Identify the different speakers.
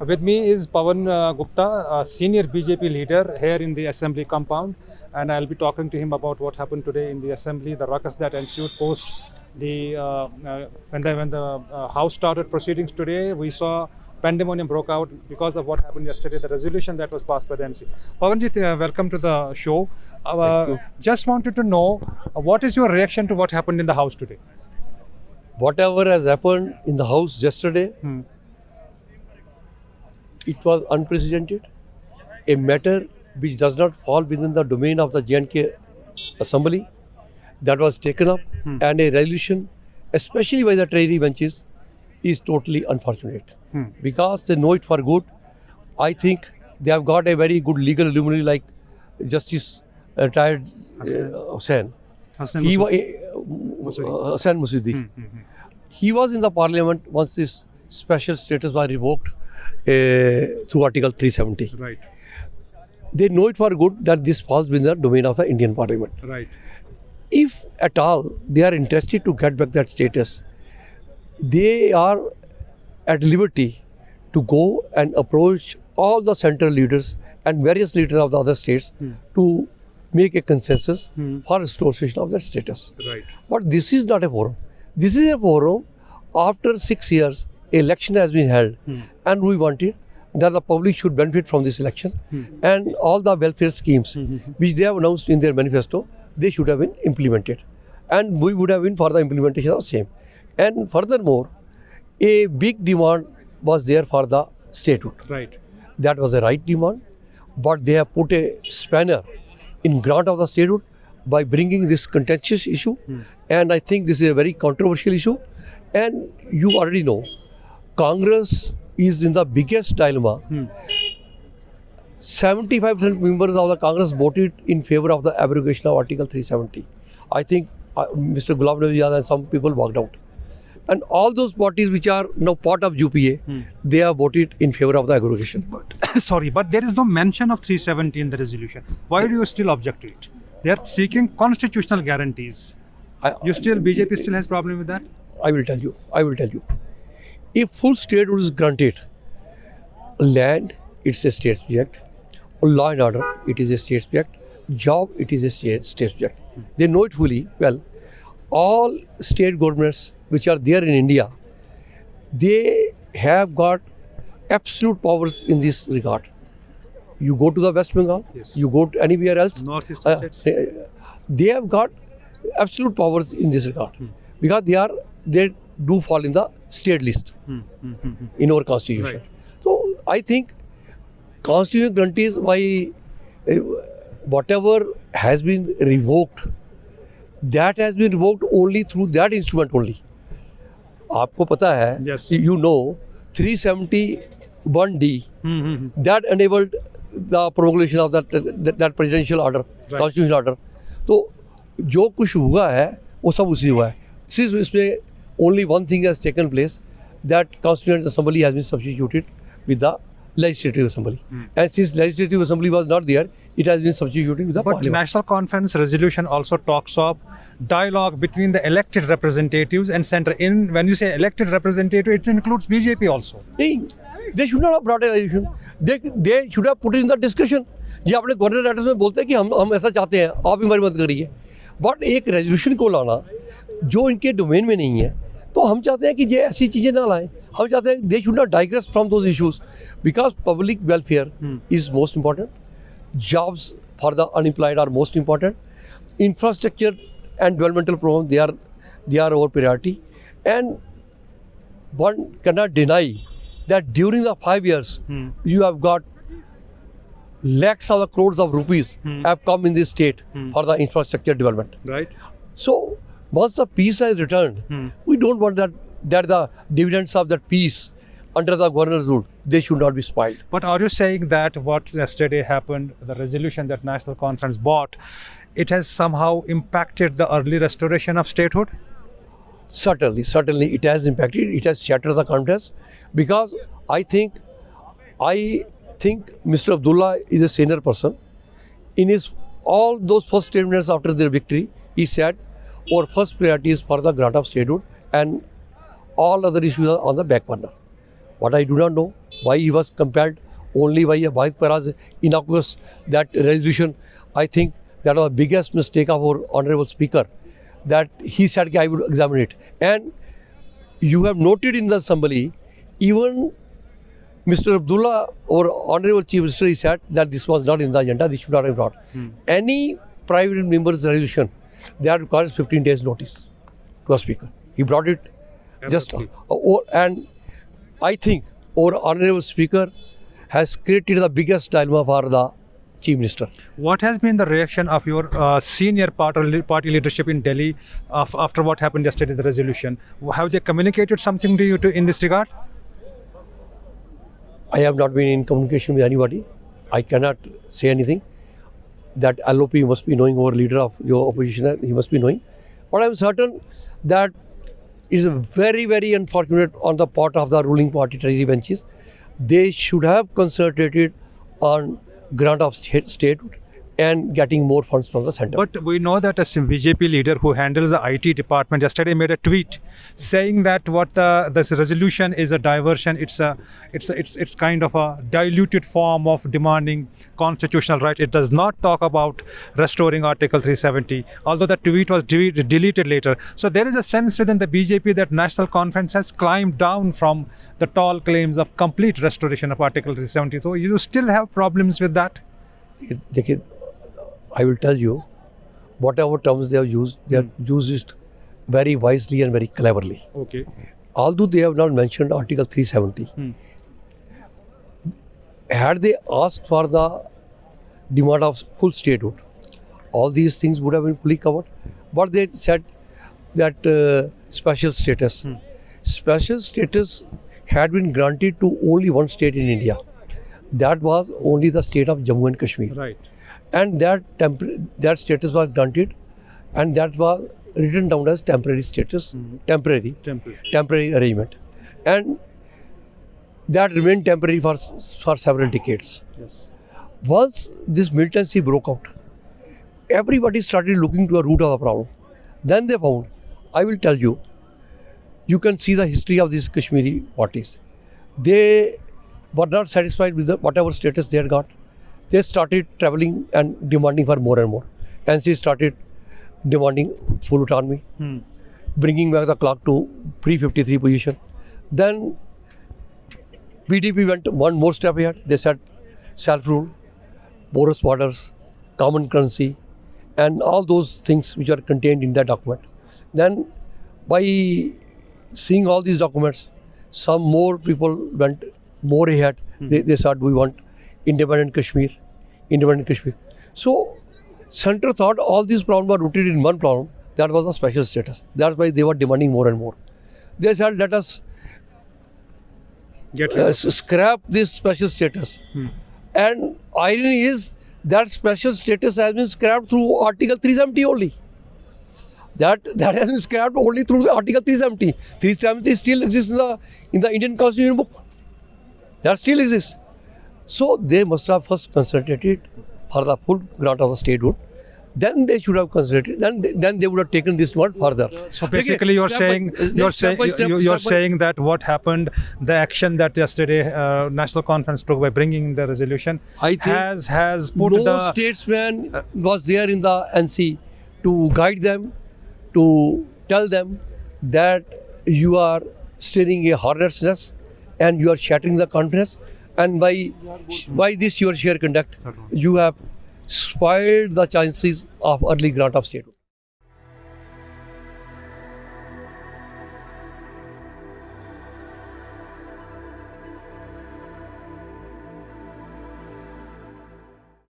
Speaker 1: With me is Pawan Gupta, a senior BJP leader here in the Assembly compound, and I'll be talking to him about what happened today in the Assembly, the ruckus that ensued post the when the House started proceedings today. We saw pandemonium broke out because of what happened yesterday, the resolution that was passed by the NC. Pawanji, welcome to the show. Just wanted to know what is your reaction to what happened in the House today?
Speaker 2: Whatever has happened in the House yesterday, it was unprecedented, a matter which does not fall within the domain of the J&K Assembly that was taken up, and a resolution, especially by the Treasury benches, is totally unfortunate because they know it for good. I think they have got a very good legal luminary like Justice retired Hussain. Hussain Masudi. He was in the parliament once this special status was revoked through Article 370.
Speaker 1: Right.
Speaker 2: They know it for good that this falls within the domain of the Indian Parliament.
Speaker 1: Right.
Speaker 2: If at all they are interested to get back that status, they are at liberty to go and approach all the central leaders and various leaders of the other states to make a consensus for restoration of that status.
Speaker 1: Right.
Speaker 2: But this is not a forum. This is a forum after 6 years, election has been held, and we wanted that the public should benefit from this election, and all the welfare schemes which they have announced in their manifesto, they should have been implemented, and we would have been for the implementation of the same. And furthermore, a big demand was there for the statehood.
Speaker 1: Right.
Speaker 2: That was a right demand, but they have put a spanner in grant of the statehood by bringing this contentious issue, and I think this is a very controversial issue. And you already know, Congress is in the biggest dilemma. 75% members of the Congress voted in favor of the abrogation of Article 370. I think Mr. Ghulam Nabi Azad and some people walked out. And all those parties which are now part of UPA, they have voted in favor of the abrogation.
Speaker 1: But sorry, but there is no mention of 370 in the resolution. Why do you still object to it? They are seeking constitutional guarantees. BJP still has problem with that?
Speaker 2: I will tell you. If full statehood is granted, land, it's a state subject. Law and order, it is a state subject. Job, it is a state subject. They know it fully well. All state governments which are there in India, they have got absolute powers in this regard. You go to the West Bengal, you go to anywhere else,
Speaker 1: Northeast states.
Speaker 2: they have got absolute powers in this regard because they do fall in the state list in our constitution.
Speaker 1: Right.
Speaker 2: So I think constitutional guarantees by whatever has been revoked, that has been revoked only through that instrument only. आपको पता है, you know, 371D that enabled the promulgation of that presidential order, constitutional order. तो जो कुछ हुआ है वो सब उसी हुआ है. सिर्फ इसमें only one thing has taken place, that Constituent Assembly has been substituted with the Legislative Assembly. And since Legislative Assembly was not there, it has been substituted with the Parliament.
Speaker 1: But National Conference resolution also talks of dialogue between the elected representatives and centre. When you say elected representative, it includes BJP also.
Speaker 2: They should not have brought a resolution. They should have put it in the discussion. ये अपने governor letters में बोलते हैं कि हम ऐसा चाहते हैं, आप हमारी मदद करिए. बट एक रेजोल्यूशन को लाना जो इनके डोमेन में नहीं है, तो हम चाहते हैं कि ये ऐसी चीज़ें ना लाएं. हम चाहते हैं they should not digress from those issues because public welfare is most important. Jobs for the unemployed are most important. Infrastructure and developmental programme they are our priority. And one can not deny that during the 5 years you have got lakhs of crores of rupees have come in this state for the infrastructure development.
Speaker 1: Right.
Speaker 2: So once the peace has returned, we don't want that the dividends of that peace under the governor's rule, they should not be spoiled.
Speaker 1: But are you saying that what yesterday happened, the resolution that National Conference bought, it has somehow impacted the early restoration of statehood?
Speaker 2: Certainly it has impacted. It has shattered the confidence because I think Mr. Abdullah is a senior person. In his all those first statements after their victory, he said our first priority is for the grant of statehood and all other issues are on the back burner. What I do not know, Why he was compelled only by a Vice Paras innocuous that resolution? I think that was the biggest mistake of our Honorable Speaker, that he said I will examine it. And you have noted in the Assembly, even Mr. Abdullah, our Honorable Chief Minister, he said that this was not in the agenda, this should not have brought. Any private member's resolution, that requires 15 days notice to a Speaker. He brought it just, and I think our Honorable Speaker has created the biggest dilemma for the Chief Minister.
Speaker 1: What has been the reaction of your senior party leadership in Delhi after what happened yesterday, the resolution? Have they communicated something to you in this regard?
Speaker 2: I have not been in communication with anybody. I cannot say anything. That LOP must be knowing, our leader of your opposition, he must be knowing. But I am certain that it is very, very unfortunate on the part of the ruling party treasury benches. They should have concentrated on grant of statehood and getting more funds from the center.
Speaker 1: But we know that a BJP leader who handles the IT department yesterday made a tweet saying that what this resolution is a diversion. It's kind of a diluted form of demanding constitutional right. It does not talk about restoring Article 370, although that tweet was deleted later. So there is a sense within the BJP that National Conference has climbed down from the tall claims of complete restoration of Article 370. So you still have problems with that?
Speaker 2: I will tell you, whatever terms they have used it very wisely and very cleverly.
Speaker 1: Okay.
Speaker 2: Although they have not mentioned Article 370, had they asked for the demand of full statehood, all these things would have been fully covered. But they said that special status. Special status had been granted to only one state in India. That was only the state of Jammu and Kashmir.
Speaker 1: Right.
Speaker 2: And that status was granted, and that was written down as temporary status, temporary arrangement, and that remained temporary for several decades.
Speaker 1: Yes.
Speaker 2: Once this militancy broke out, everybody started looking to a root of the problem. Then they found, I will tell you, you can see the history of these Kashmiri parties. They were not satisfied with whatever status they had got. They started traveling and demanding for more and more. NC started demanding full autonomy, bringing back the clock to pre-53 position. Then PDP went one more step ahead. They said self-rule, porous borders, common currency, and all those things which are contained in that document. Then by seeing all these documents, some more people went more ahead. They said we want independent Kashmir. So center thought all these problems were rooted in one problem, that was a special status. That's why they were demanding more and more. They said let us scrap this special status. And irony is that special status has been scrapped through Article 370 only. That has been scrapped only through Article 370. 370 still exists in the Indian Constitution book. That still exists. So they must have first concentrated for the full grant of the statehood. Then they should have concentrated. Then they would have taken this one further.
Speaker 1: So basically, you're saying that what happened, the action that yesterday National Conference took by bringing the resolution, has put
Speaker 2: no statesman was there in the NC to guide them, to tell them that you are stirring a hornet's nest and you are shattering the confidence. And by this your sheer conduct, you have spoiled the chances of early grant of statehood.